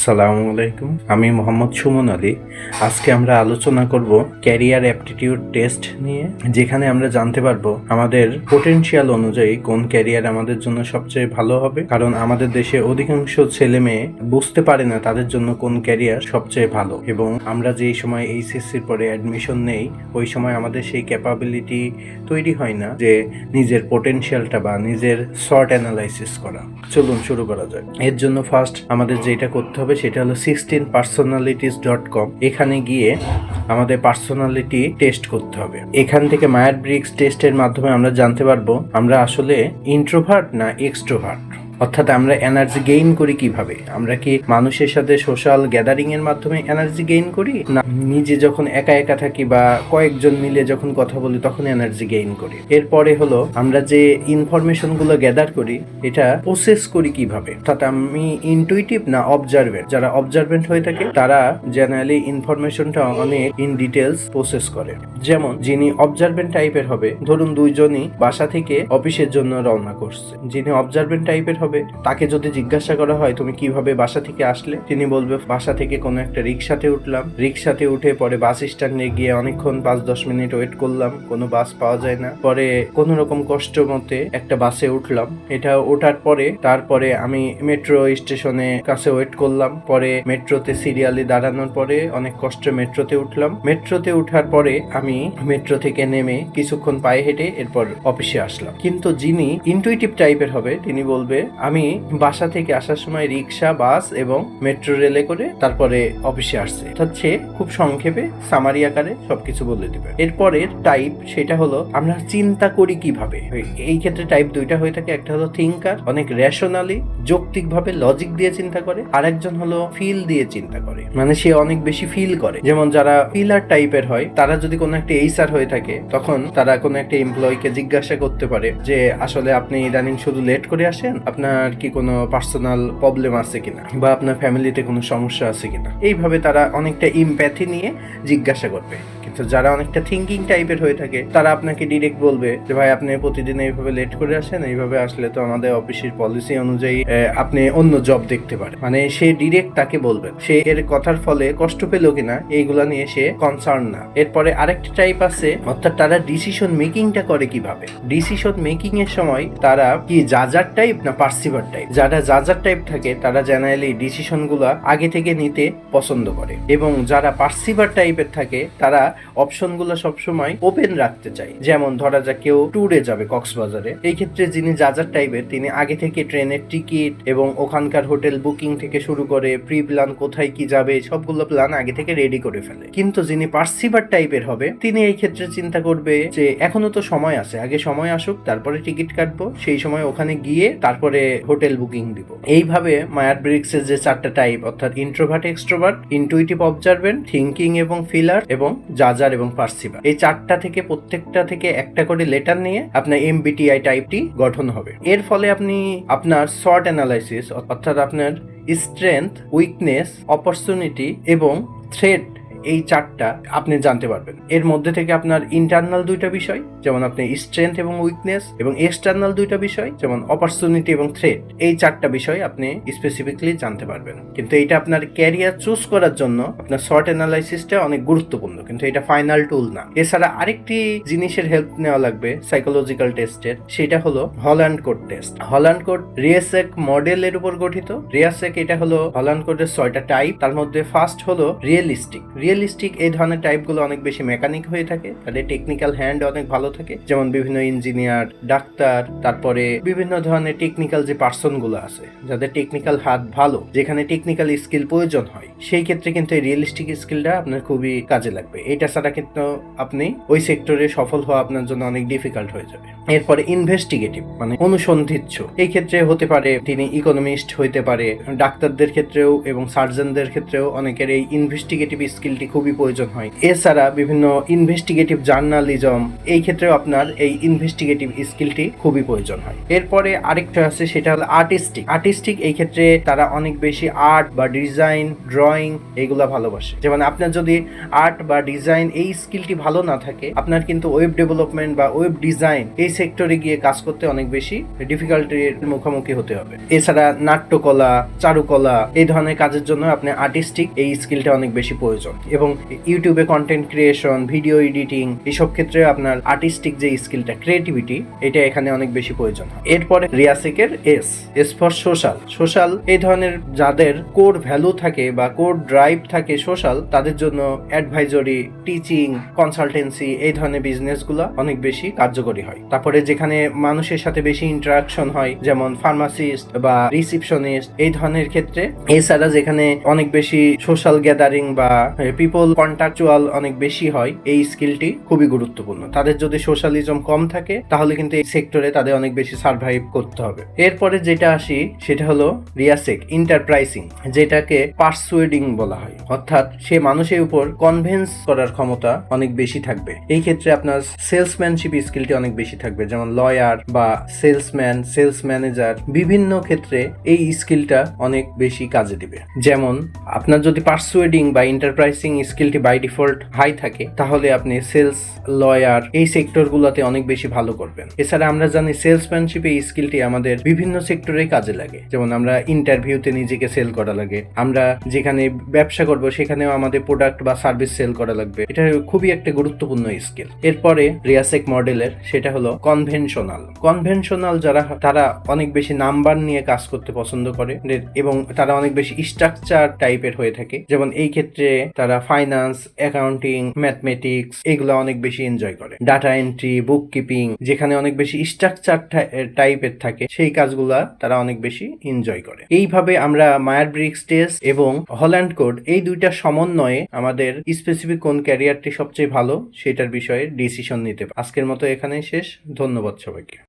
আসসালামু আলাইকুম, আমি মোহাম্মদ সুমন আলী। আজকে আমরা আলোচনা করব ক্যারিয়ার অ্যাপটিটিউড টেস্ট নিয়ে, যেখানে আমরা জানতে পারবো আমাদের পোটেনশিয়াল অনুযায়ী কোন ক্যারিয়ার আমাদের জন্য সবচেয়ে ভালো হবে। কারণ আমাদের দেশে অধিকাংশ ছেলে মেয়ে বুঝতে পারে না তাদের জন্য কোন ক্যারিয়ার সবচেয়ে ভালো, এবং আমরা যেই সময় এইচএসসির পরে অ্যাডমিশন নেই ওই সময় আমাদের সেই ক্যাপাবিলিটি তৈরি হয় না যে নিজের পোটেনশিয়ালটা বা নিজের শর্ট অ্যানালাইসিস করা। চলুন শুরু করা যায়। এর জন্য ফার্স্ট আমাদের যেটা করতে হবে সেটা হলো 16personalities.com। এখানে গিয়ে আমাদের পার্সোনালিটি টেস্ট করতে হবে। এখান থেকে মায়ার-ব্রিগস টেস্টের মাধ্যমে আমরা জানতে পারবো আমরা আসলে ইন্ট্রোভার্ট না এক্সট্রোভার্ট, অর্থাৎ আমরা এনার্জি গেইন করি কিভাবে। আমরা কি মানুষের সাথে সোশ্যাল গ্যাদারিং এর মাধ্যমে এনার্জি গেইন করি, না নিজে যখন একা একা থাকি বা কয়েকজন মিলে যখন কথা বলি তখন এনার্জি গেইন করি। এরপরে হলো আমরা যে ইনফরমেশন গুলো গ্যাদার করি এটা প্রসেস করি কিভাবে, অর্থাৎ আমি ইনটুইটিভ না অবজারভেন্ট। যারা অবজারভেন্ট হয়ে থাকে তারা জেনারেলি ইনফরমেশনটা অনেক ইন ডিটেলস প্রসেস করে। যেমন যিনি অবজারভেন্ট টাইপের হবে, ধরুন দুইজনই বাসা থেকে অফিসের জন্য রওনা করছে, যিনি অবজারভেন্ট টাইপের হবে তাকে যদি জিজ্ঞাসা করা হয় তুমি কিভাবে বাসা থেকে আসলে, তিনি বলবে বাসা থেকে কোনো একটা রিক্সাতে উঠলাম, রিক্সাতে উঠে পরে বাস স্ট্যান্ডে গিয়ে অনেকক্ষণ 5-10 মিনিট ওয়েট করলাম, কোনো বাস পাওয়া যায় না, পরে কোনো রকম কষ্ট মতে একটা বাসে উঠলাম, এটা ওঠার পরে তারপরে আমি মেট্রো স্টেশনে কাছে ওয়েট করলাম, পরে মেট্রোতে সিরিয়ালে দাঁড়ানোর পরে অনেক কষ্টে মেট্রোতে উঠলাম, মেট্রোতে উঠার পরে আমি মেট্রো থেকে নেমে কিছুক্ষণ পায়ে হেঁটে এরপর অফিসে আসলাম। কিন্তু যিনি ইনটুইটিভ টাইপের হবে তিনি বলবে আমি বাসা থেকে আসার সময় রিক্সা, বাস এবং মেট্রো রেলে করে তারপরে অফিসে আসছে। অর্থাৎ সে খুব সংক্ষেপে সামারি আকারে সবকিছু বলে দিবে। এরপরের টাইপ সেটা হলো আমরা চিন্তা করি কিভাবে। এই ক্ষেত্রে টাইপ দুইটা হয়ে থাকে, একটা হলো থিঙ্কার, অনেক রেশনালি যৌক্তিক ভাবে লজিক দিয়ে চিন্তা করে, আর একজন হলো ফিল দিয়ে চিন্তা করে, মানে সে অনেক বেশি ফিল করে। যেমন যারা ফিলার টাইপের হয় তারা যদি কোনো একটা এইচআর হয়ে থাকে তখন তারা কোনো একটা এমপ্লয়িকে জিজ্ঞাসা করতে পারে যে আসলে আপনি ইদানিং শুধু লেট করে আসেন, আপনার কি কোনো পার্সোনাল প্রবলেম আছে কিনা বা আপনার ফ্যামিলিতে কোনো সমস্যা আছে কিনা। এইভাবে তারা অনেকটা ইমপ্যাথি নিয়ে জিজ্ঞাসা করবে। কিন্তু যারা অনেকটা থিঙ্কিং টাইপের হয়ে থাকে তারা আপনাকে ডিরেক্ট বলবে যে ভাই আপনি প্রতিদিন এইভাবে লেট করে আসেন, এইভাবে আসলে তো আমাদের অফিসের পলিসি অনুযায়ী আপনি অন্য জব দেখতে পারেন। মানে সে ডিরেক্ট তাকে বলবেন, সে এর কথার ফলে কষ্ট পেলো কিনা এইগুলা নিয়ে সে কনসার্ন না। এরপরে আরেকটা টাইপ আছে, অর্থাৎ তারা ডিসিশন মেকিংটা করে কিভাবে। ডিসিশন মেকিং এর সময় তারা কি জাজার টাইপ না পার্সিভার টাইপ। যারা জাজার টাইপ থাকে তারা জেনারেলি ডিসিশন গুলা আগে থেকে নিতে পছন্দ করে, এবং যারা পার্সিভার টাইপের থাকে তারা অপশন গুলো সবসময় ওপেন রাখতে চায়। যেমন ধরা যাক কেউ ট্যুরে যাবে কক্সবাজারে, এই ক্ষেত্রে যিনি জাজার টাইপের তিনি আগে থেকে ট্রেনের টিকিট এবং ওখানকার হোটেল বুকিং থেকে শুরু করে প্রি প্ল্যান কোথায় কি যাবে সবগুলো প্ল্যান আগে থেকে রেডি করে ফেলে। কিন্তু যিনি পার্সিভার টাইপের হবে তিনি এই ক্ষেত্রে চিন্তা করবে যে এখনো তো সময় আছে, আগে সময় আসুক তারপরে টিকিট কাটবো, সেই সময় ওখানে গিয়ে তারপরে হোটেল বুকিং দিব। এইভাবে মায়ার-ব্রিগস এর যে 4টা টাইপ, অর্থাৎ ইন্ট্রোভার্ট, এক্সট্রোভার্ট, ইনটুইটিভ, অবজারভেন্ট, থিঙ্কিং এবং ফিলার এবং জাজার এবং পার্সিভার, এই 4টা থেকে প্রত্যেকটা থেকে একটা করে লেটার নিয়ে আপনার এমবিটিআই টাইপটি গঠন হবে। এর ফলে আপনি আপনার শর্ট অ্যানালাইসিস, অর্থাৎ আপনার স্ট্রেংথ, উইকনেস, অপরচুনিটি এবং থ্রেট, এই 4টা আপনি জানতে পারবেন। এর মধ্যে থেকে আপনার ইন্টারনাল 2টা বিষয় যেমন আপনি স্ট্রেংথ এবং উইকনেস, এবং এক্সটার্নাল 2টা বিষয় যেমন অপরচুনিটি এবং থ্রেট, এই 4টা বিষয় আপনি স্পেসিফিকলি জানতে পারবেন। কিন্তু এটা আপনার ক্যারিয়ার চুজ করার জন্য আপনার শর্ট অ্যানালাইসিসটা অনেক গুরুত্বপূর্ণ, কিন্তু এটা ফাইনাল টুল না। এছাড়া আরেকটি জিনিসের হেল্প নেওয়া লাগবে সাইকোলজিক্যাল টেস্টের, সেটা হলো Holland code test. Holland code RIASEC মডেলের উপর গঠিত। রিয়াসেক এটা হলো হল্যান্ড কোডের 6টা টাইপ। তার মধ্যে ফার্স্ট হলো রিয়েলিস্টিক। এই ধরনের টাইপগুলো অনেক বেশি মেকানিক হয়ে থাকে, তাদের টেকনিক্যাল হ্যান্ড অনেক ভালো থাকে, যেমন বিভিন্ন ইঞ্জিনিয়ার, ডাক্তার, তারপরে বিভিন্ন ধরনের টেকনিক্যাল যে পার্সন গুলো আছে যাদের টেকনিক্যাল হাত ভালো, যেখানে টেকনিক্যাল স্কিল প্রয়োজন হয়, সেই ক্ষেত্রে কিন্তু এই রিয়েলিস্টিক স্কিলটা আপনার খুবই কাজে লাগবে। এটা ছাড়া কিন্তু আপনি ওই সেক্টরে সফল হওয়া আপনার জন্য অনেক ডিফিকাল্ট হয়ে যাবে। এরপরে ইনভেস্টিগেটিভ মানে অনুসন্ধিৎস, এই ক্ষেত্রে হতে পারে তিনি ইকোনমিস্ট হইতে পারে। ডাক্তারদের ক্ষেত্রেও এবং সার্জনদের ক্ষেত্রেও অনেকের এই ইনভেস্টিগেটিভ স্কিল স্কিলটি খুবই প্রয়োজন হয়। এছাড়া বিভিন্ন ইনভেস্টিগেটিভ জার্নালিজম, এই ক্ষেত্রেও আপনার এই ইনভেস্টিগেটিভ স্কিলটি খুবই প্রয়োজন হয়। এরপরে আরেকটা আছে, সেটা হলো আর্টিস্টিক। এই ক্ষেত্রে তারা অনেক বেশি আর্ট বা ডিজাইন, ড্রয়িং এগুলা ভালোবাসে। যেমন আপনার যদি আর্ট বা ডিজাইন এই স্কিলটি ভালো না থাকে, আপনার কিন্তু ওয়েব ডেভেলপমেন্ট বা ওয়েব ডিজাইন এই সেক্টরে গিয়ে কাজ করতে অনেক বেশি ডিফিকাল্টির মুখোমুখি হতে হবে। এছাড়া নাট্যকলা, চারুকলা এই ধরনের কাজের জন্য আপনি আর্টিস্টিক এই স্কিলটা অনেক বেশি প্রয়োজন। এবং ইউটিউবে কন্টেন্ট ক্রিয়েশন, ভিডিও এডিটিং এইসব ক্ষেত্রে আপনার আর্টিস্টিক যে স্কিলটা, ক্রিয়েটিভিটি, এটা এখানে অনেক বেশি প্রয়োজন হয়। এরপরে রিয়াসেকের এস ফর সোশ্যাল এই ধরনের যাদের কোর ভ্যালু থাকে বা কোর ড্রাইভ থাকে সোশ্যাল, তাদের জন্য অ্যাডভাইজরি, টিচিং, কনসালটেন্সি এই ধরনের বিজনেসগুলো অনেক বেশি কার্যকরী হয়। তারপরে যেখানে মানুষের সাথে বেশি ইন্টারাকশন হয়, যেমন ফার্মাসিস্ট বা রিসিপশনিস্ট এই ধরনের ক্ষেত্রে। এছাড়া যেখানে অনেক বেশি সোশ্যাল গ্যাদারিং বা পিপল কন্ট্যাকচুয়াল অনেক বেশি হয়, এই স্কিলটি খুবই গুরুত্বপূর্ণ। তাদের যদি সোশ্যালিজম কম থাকে, তাহলে কিন্তু এই সেক্টরে তাদের অনেক বেশি সার্ভাইভ করতে হবে। এরপরে যেটা আসি, সেটা হলো রিয়াসেক ইন্টারপ্রাইজিং, যেটাকে পারসুয়েডিং বলা হয়। অর্থাৎ সে মানুষের উপর কনভিন্স করার ক্ষমতা অনেক বেশি থাকবে। এই ক্ষেত্রে আপনার সেলসম্যানশিপ স্কিলটি অনেক বেশি থাকবে, যেমন লয়ার বা সেলসম্যান, সেলস ম্যানেজার, বিভিন্ন ক্ষেত্রে এই স্কিলটা অনেক বেশি কাজে দিবে। যেমন আপনার যদি পারসুয়েডিং বা ইন্টারপ্রাইজিং স্কিলটি বাই ডিফল্ট হাই থাকে, তাহলে আপনি সেলস, লয়ার এই সেক্টরগুলোতে অনেক বেশি ভালো করবেন। এছাড়া আমরা জানি সেলসম্যানশিপ এই স্কিলটি আমাদের বিভিন্ন সেক্টরে কাজে লাগে। যেমন আমরা ইন্টারভিউতে নিজেকে সেল করা লাগে, আমরা যেখানে ব্যবসা করব সেখানেও আমাদের প্রোডাক্ট বা সার্ভিস সেল করা লাগবে। এটা খুবই একটা গুরুত্বপূর্ণ স্কিল। এরপরে রিয়াসেক মডেলের, সেটা হলো কনভেনশনাল যারা, তারা অনেক বেশি নাম্বার নিয়ে কাজ করতে পছন্দ করে এবং তারা অনেক বেশি স্ট্রাকচার টাইপের হয়ে থাকে। যেমন এই ক্ষেত্রে তারা ফাইন্যান্স, অ্যাকাউন্টিং, ম্যাথমেটিক্স এগুলো অনেক বেশি এনজয় করে। ডাটা এন্ট্রি, বুক কিপিং, যেখানে অনেক বেশি স্ট্রাকচার টাইপের থাকে, সেই কাজগুলা তারা অনেক বেশি এনজয় করে। এইভাবে আমরা মায়ার-ব্রিগস টেস্ট এবং হল্যান্ড কোড এই দুইটা সমন্বয়ে আমাদের স্পেসিফিক কোন ক্যারিয়ারটি সবচেয়ে ভালো সেটার বিষয়ে ডিসিশন নিতে পারি। আজকের মতো এখানেই শেষ। ধন্যবাদ সবাইকে।